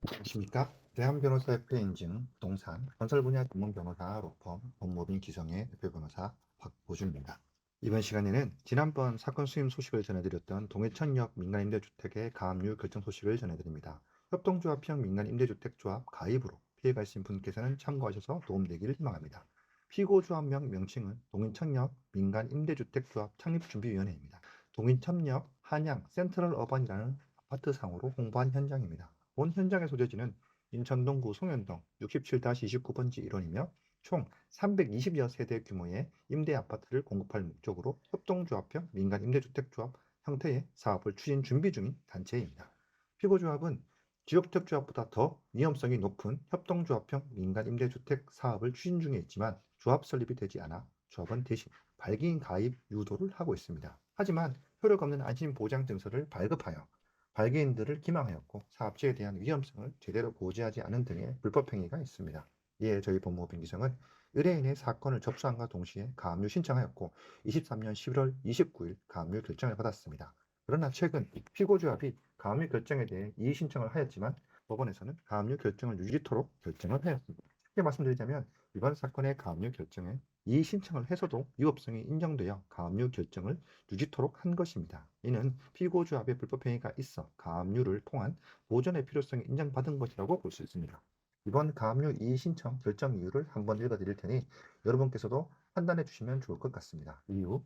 안녕하십니까? 대한변호사협회 인증 부동산 건설 분야 전문 변호사 로펌 법무법인 기성의 대표 변호사 박보준입니다. 이번 시간에는 지난번 사건 수임 소식을 전해드렸던 동해천역 민간임대주택의 가압류 결정 소식을 전해드립니다. 협동조합형 민간임대주택조합 가입으로 피해 가신 분께서는 참고하셔서 도움되기를 희망합니다. 피고조합명 명칭은 동해천역 민간임대주택조합 창립준비위원회입니다. 동해천역 한양 센트럴 어반이라는 아파트상으로 홍보한 현장입니다. 본 현장의 소재지는 인천 동구 송현동 67-29번지 1원이며 총 320여 세대 규모의 임대 아파트를 공급할 목적으로 협동조합형 민간임대주택조합 형태의 사업을 추진 준비 중인 단체입니다. 피고조합은 지역주택조합보다 더 위험성이 높은 협동조합형 민간임대주택 사업을 추진 중에 있지만 조합 설립이 되지 않아 조합은 대신 발기인 가입 유도를 하고 있습니다. 하지만 효력 없는 안심보장 증서를 발급하여 발기인들을 기망하였고 사업체에 대한 위험성을 제대로 고지하지 않은 등의 불법 행위가 있습니다. 이에 저희 법무법인 기성은 의뢰인의 사건을 접수함과 동시에 가압류 신청하였고 23년 11월 29일 가압류 결정을 받았습니다. 그러나 최근 피고조합이 가압류 결정에 대해 이의 신청을 하였지만 법원에서는 가압류 결정을 유지토록 결정을 하였습니다. 쉽게 말씀드리자면 이번 사건의 가압류 결정에 이의 신청을 해서도 위법성이 인정되어 가압류 결정을 유지토록 한 것입니다. 이는 피고조합의 불법행위가 있어 가압류를 통한 보전의 필요성이 인정받은 것이라고 볼 수 있습니다. 이번 가압류 이의 신청 결정 이유를 한번 읽어드릴 테니 여러분께서도 판단해 주시면 좋을 것 같습니다. 이유: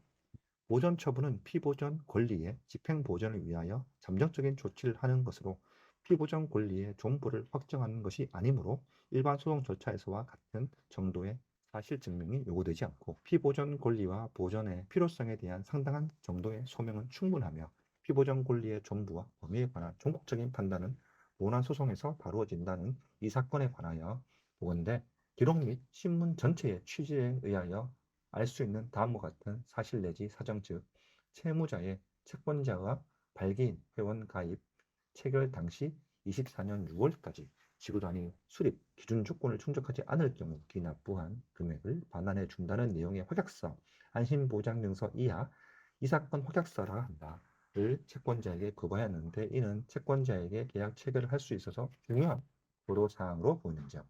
보전 처분은 피보전 권리의 집행 보전을 위하여 잠정적인 조치를 하는 것으로 피보전 권리의 존부를 확정하는 것이 아니므로 일반 소송 절차에서와 같은 정도의 사실 증명이 요구되지 않고 피보전 권리와 보전의 필요성에 대한 상당한 정도의 소명은 충분하며 피보전 권리의 존부와 범위에 관한 종국적인 판단은 본안 소송에서 다루어진다는 이 사건에 관하여 보건대 기록 및 신문 전체의 취지에 의하여 알 수 있는 다음과 같은 사실 내지 사정, 즉 채무자의 채권자와 발기인 회원 가입 체결 당시 24년 6월까지 지구 단위 수립 기준 조건을 충족하지 않을 경우 기납부한 금액을 반환해 준다는 내용의 확약서 안심보장증서 이하 이 사건 확약서라 한다를 채권자에게 거부하였는데 이는 채권자에게 계약 체결을 할 수 있어서 중요한 고려사항으로 보이는 점.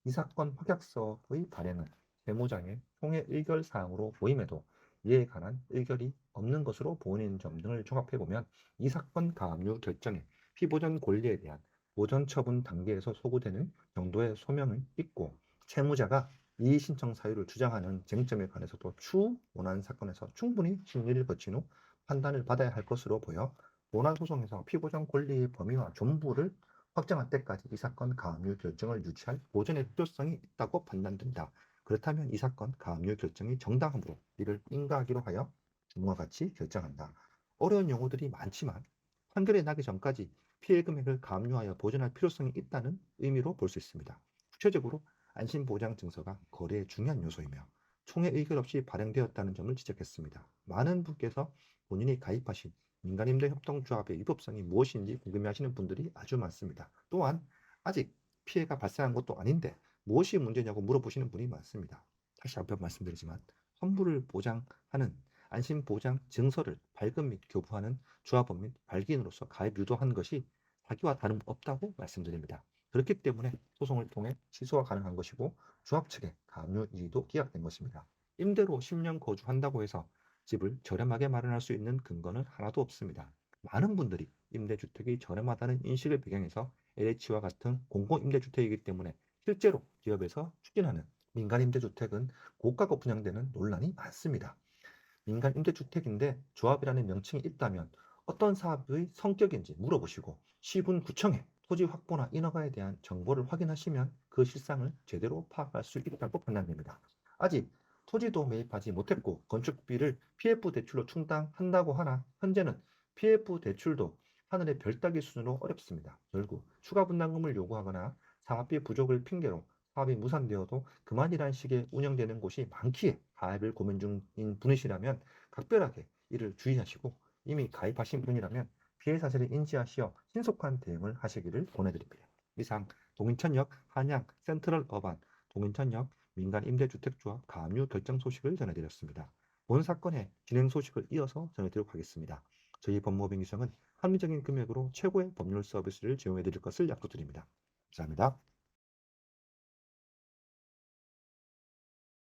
이 사건 확약서의 발행은 채무자의 총회 의결 사항으로 보임에도 이에 관한 의결이 없는 것으로 보이는 점 등을 종합해보면 이 사건 가압류 결정에 피보전 권리에 대한 보전 처분 단계에서 소구되는 정도의 소명이 있고 채무자가 이의 신청 사유를 주장하는 쟁점에 관해서도 추후 원한 사건에서 충분히 심리를 거친 후 판단을 받아야 할 것으로 보여 원한 소송에서 피보전 권리의 범위와 존부를 확정할 때까지 이 사건 가압류 결정을 유지할 보전의 필요성이 있다고 판단된다. 그렇다면 이 사건 가압류 결정이 정당함으로 이를 인가하기로 하여 주문과 같이 결정한다. 어려운 용어들이 많지만 판결이 나기 전까지 피해 금액을 가압류하여 보전할 필요성이 있다는 의미로 볼 수 있습니다. 구체적으로 안심보장증서가 거래의 중요한 요소이며 총회 의결 없이 발행되었다는 점을 지적했습니다. 많은 분께서 본인이 가입하신 민간임대협동조합의 위법성이 무엇인지 궁금해하시는 분들이 아주 많습니다. 또한 아직 피해가 발생한 것도 아닌데 무엇이 문제냐고 물어보시는 분이 많습니다. 다시 한번 말씀드리지만 환불을 보장하는 안심보장 증서를 발급 및 교부하는 조합원 및 발기인으로서 가입 유도한 것이 사기와 다름없다고 말씀드립니다. 그렇기 때문에 소송을 통해 취소가 가능한 것이고 조합 측의 가압류 이의도 기각된 것입니다. 임대로 10년 거주한다고 해서 집을 저렴하게 마련할 수 있는 근거는 하나도 없습니다. 많은 분들이 임대주택이 저렴하다는 인식을 배경해서 LH와 같은 공공임대주택이기 때문에 실제로 기업에서 추진하는 민간임대주택은 고가가 분양되는 논란이 많습니다. 민간임대주택인데 조합이라는 명칭이 있다면 어떤 사업의 성격인지 물어보시고 시군구청에 토지 확보나 인허가에 대한 정보를 확인하시면 그 실상을 제대로 파악할 수 있다고 판단됩니다. 아직 토지도 매입하지 못했고 건축비를 PF 대출로 충당한다고 하나 현재는 PF 대출도 하늘의 별 따기 수준으로 어렵습니다. 결국 추가 분담금을 요구하거나 사업비 부족을 핑계로 사업이 무산되어도 그만이란 식의 운영되는 곳이 많기에 가입을 고민 중인 분이시라면 각별하게 이를 주의하시고 이미 가입하신 분이라면 피해 사실을 인지하시어 신속한 대응을 하시기를 권해드립니다. 이상 동인천역 한양 센트럴 어반 동인천역 민간임대주택조합 가압류 결정 소식을 전해드렸습니다. 본 사건의 진행 소식을 이어서 전해드리도록 하겠습니다. 저희 법무법인 기성은 합리적인 금액으로 최고의 법률 서비스를 제공해 드릴 것을 약속드립니다. 감사합니다.